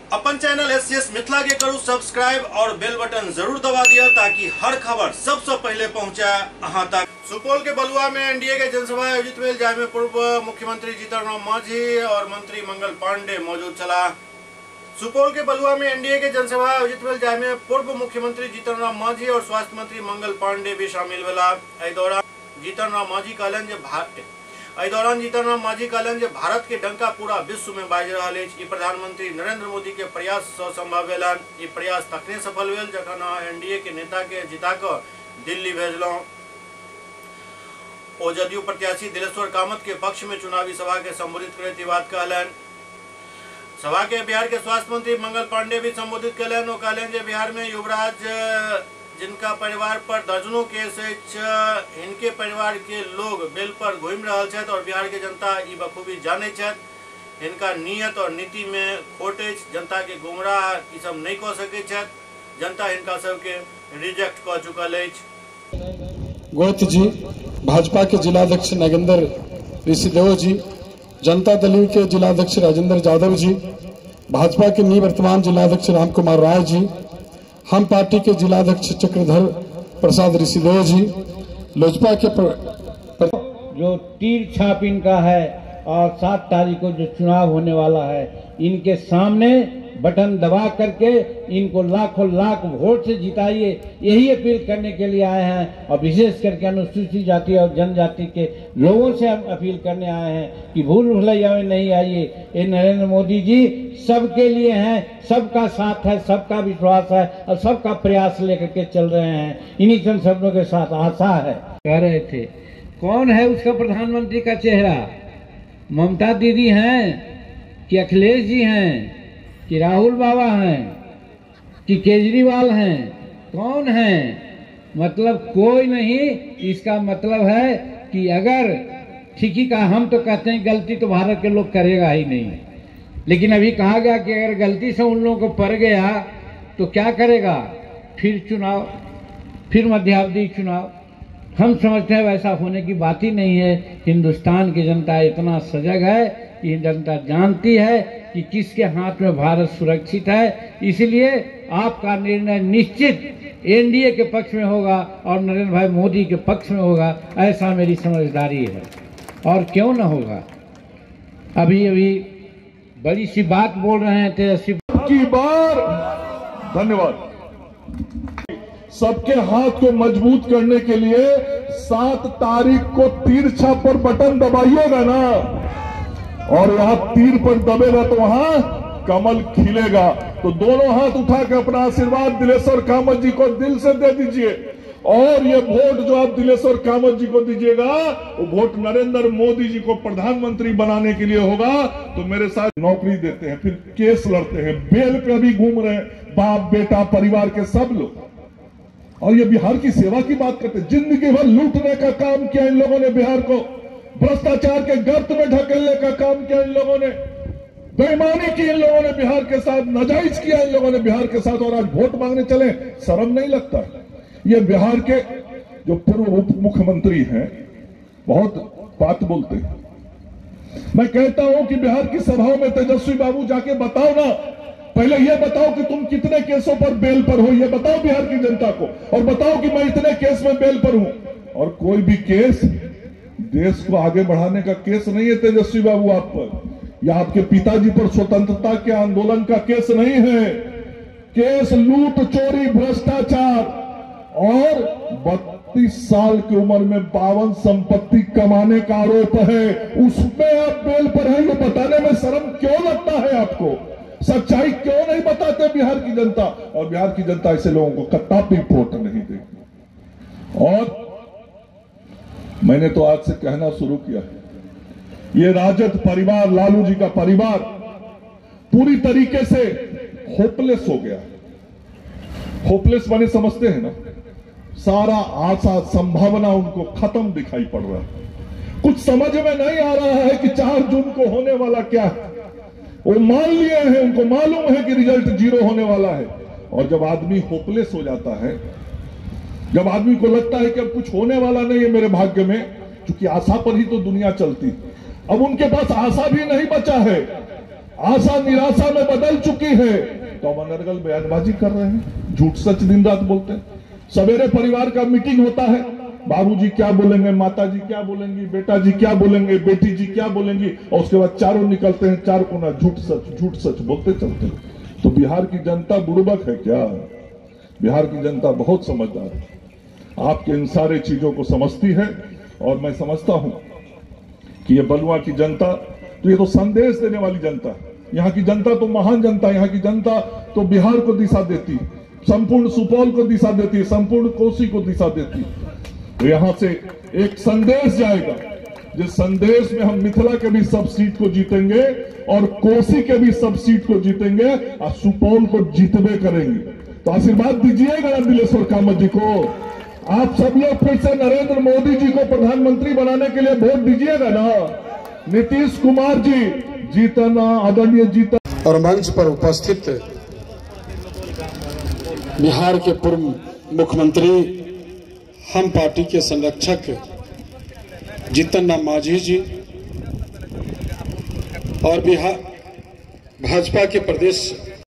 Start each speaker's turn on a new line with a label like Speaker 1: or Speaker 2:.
Speaker 1: अपन channel SCS Mithila के करू subscribe और बेल बटन जरूर दबा दिया ताकि हर खबर सबसे पहले पहुंचे अहां तक। सुपौल के बलुआ में एनडीए के जनसभा आयोजित भेल, जाहि में पूर्व मुख्यमंत्री जीतन राम मांझी और मंत्री मंगल पांडे मौजूद छला। सुपौल के बलुआ में एनडीए के जनसभा आयोजित भेल, जाहि में पूर्व मुख्यमंत्री जीतन राम मांझी और स्वास्थ्य मंत्री मंगल पांडे भी शामिल भेला। एहि दौरान जीतन राम मांझी कहलनि जे भारत के डंका पूरा विश्व में बाजि रहल अछि। प्रधानमंत्री नरेंद्र मोदी के प्रयास से संभव भेलनि। ई प्रयास तखने सफल भेल जखन एनडीए के नेता के जिता क दिल्ली भेजलहुं। ओ जदयू प्रत्याशी दिलेश्वर कामत के पक्ष में चुनावी सभा के संबोधित करैत ई बात कहलनि। सभा के बिहार के स्वास्थ्य मंत्री मंगल पांडे भी संबोधित कयलनि। ओ कहलनि जे बिहार में युवराज जिनका परिवार पर दर्जनों केस अछि, इनके परिवार के लोग बेल पर घूमि रहल छथि और बिहार के जनता ई बखूबी जानै छथि। इनका नियत और नीति में खोट अछि। जनता के गुमराह ई सब नहीं कऽ सकै छथि। जनता इनका सबके रिजेक्ट कऽ चुकल अछि।
Speaker 2: गोयत जी, भाजपा के जिलाध्यक्ष नागेंद्र ऋषिदेव जी, जनता दल के जिलाध्यक्ष राजेंद्र यादव जी, भाजपा के निवर्तमान जिलाध्यक्ष रामकुमार राय जी, हम पार्टी के जिलाध्यक्ष चक्रधर प्रसाद ऋषिदेव जी, लोजपा के
Speaker 3: जो तीर छाप इनका है और 7 तारीख को जो चुनाव होने वाला है, इनके सामने बटन दबा करके इनको लाखों लाख वोट से जिताइए, यही अपील करने के लिए आए हैं। और विशेष करके अनुसूचित जाति और जनजाति के लोगों से हम अपील करने आए हैं कि भूल भुलैया में नहीं आइए। ये नरेंद्र मोदी जी सबके लिए हैं, सबका साथ है, सबका विश्वास है और सबका प्रयास लेकर के चल रहे हैं। इन्हीं चंद शब्दों के साथ आशा है। कह रहे थे कौन है उसका प्रधानमंत्री का चेहरा? ममता दीदी हैं कि अखिलेश जी हैं कि राहुल बाबा हैं कि केजरीवाल हैं? कौन है? मतलब कोई नहीं। इसका मतलब है कि अगर ठीक ही कहा, हम तो कहते हैं गलती तो भारत के लोग करेगा ही नहीं, लेकिन अभी कहा गया कि अगर गलती से उन लोगों को पड़ गया तो क्या करेगा? फिर चुनाव, फिर मध्यावधि चुनाव। हम समझते हैं वैसा होने की बात ही नहीं है। हिंदुस्तान की जनता इतना सजग है, ये जनता जानती है कि किसके हाथ में भारत सुरक्षित है। इसलिए आपका निर्णय निश्चित एनडीए के पक्ष में होगा और नरेंद्र भाई मोदी के पक्ष में होगा, ऐसा मेरी समझदारी है। और क्यों न होगा? अभी अभी बड़ी सी बात बोल रहे हैं तेजस्वी
Speaker 4: की बार। धन्यवाद। सबके हाथ को मजबूत करने के लिए 7 तारीख को तीर छाप पर बटन दबाइएगा ना, और यहाँ तीर पर दबेगा तो वहां कमल खिलेगा। तो दोनों हाथ उठा के अपना आशीर्वाद दिलेश्वर कामत जी को दिल से दे दीजिए। और ये वोट जो आप दिलेश्वर कामत जी को दीजिएगा, वो वोट नरेंद्र मोदी जी को प्रधानमंत्री बनाने के लिए होगा। तो मेरे साथ नौकरी देते हैं, फिर केस लड़ते हैं, बेल पे भी घूम रहे हैं, बाप बेटा परिवार के सब लोग। और ये बिहार की सेवा की बात करते हैं। जिंदगी भर लूटने का काम किया इन लोगों ने, बिहार को भ्रष्टाचार के गर्त में ढकेलने का काम किया इन लोगों ने, बेईमानी की इन लोगों ने बिहार के साथ, नाजायज किया इन लोगों ने बिहार के साथ, और आज वोट मांगने चले। शर्म नहीं लगता? ये बिहार के जो पूर्व उप मुख्यमंत्री हैं बहुत बात बोलते हैं। मैं कहता हूं कि बिहार की सभाओं में तेजस्वी बाबू जाके बताओ ना, पहले ये बताओ कि तुम कितने केसों पर बेल पर हो, ये बताओ बिहार की जनता को, और बताओ कि मैं इतने केस में बेल पर हूं। और कोई भी केस देश को आगे बढ़ाने का केस नहीं है तेजस्वी बाबू आप पर, या आपके पिताजी पर स्वतंत्रता के आंदोलन का केस नहीं है। केस लूट, चोरी, भ्रष्टाचार और 32 साल की उम्र में 52 संपत्ति कमाने का आरोप है। उसमें आप बेल पर हैं, ये बताने में शर्म क्यों लगता है आपको? सच्चाई क्यों नहीं बताते बिहार की जनता? और बिहार की जनता ऐसे लोगों को कतई वोट नहीं देगी। और मैंने तो आज से कहना शुरू किया है, ये राजद परिवार, लालू जी का परिवार पूरी तरीके से होपलेस हो गया। होपलेस माने समझते हैं ना? सारा आशा संभावना उनको खत्म दिखाई पड़ रहा है। कुछ समझ में नहीं आ रहा है कि 4 जून को होने वाला क्या है। वो मान लिए हैं, उनको मालूम है कि रिजल्ट 0 होने वाला है। और जब आदमी होपलेस हो जाता है, जब आदमी को लगता है कि अब कुछ होने वाला नहीं है मेरे भाग्य में, क्योंकि आशा पर ही तो दुनिया चलती, अब उनके पास आशा भी नहीं बचा है। आशा निराशा में बदल चुकी है, तो हम अनर्गल बयानबाजी कर रहे हैं, झूठ सच दिन रात बोलते हैं। सवेरे परिवार का मीटिंग होता है, बाबूजी क्या बोलेंगे, माताजी क्या बोलेंगी, बेटा जी क्या बोलेंगे, बेटी जी क्या बोलेंगी, और उसके बाद चारों निकलते हैं, चार कोना झूठ सच बोलते चलते हैं। तो बिहार की जनता बुड़बक है क्या? बिहार की जनता बहुत समझदार है, आपके इन सारे चीजों को समझती है। और मैं समझता हूं कि ये बलुआ की जनता, तो ये तो संदेश देने वाली जनता है। यहाँ की जनता तो महान जनता है, यहाँ की जनता तो बिहार को दिशा देती है, संपूर्ण सुपौल को दिशा देती है, संपूर्ण कोसी को दिशा देती है। तो यहां से एक संदेश जाएगा, जिस संदेश में हम मिथिला के भी सब सीट को जीतेंगे और कोसी के भी सब सीट को जीतेंगे और सुपौल को जीतबे करेंगे। तो आशीर्वाद दीजिएगा नीलेश्वर कामत जी को। आप सब लोग फिर से नरेंद्र मोदी जी को प्रधानमंत्री बनाने के लिए वोट दीजिएगा ना। नीतीश कुमार जी जीतना, आदरणीय जीता।
Speaker 2: और मंच पर उपस्थित बिहार के पूर्व मुख्यमंत्री, हम पार्टी के संरक्षक जीतन राम मांझी जी और बिहार भाजपा के प्रदेश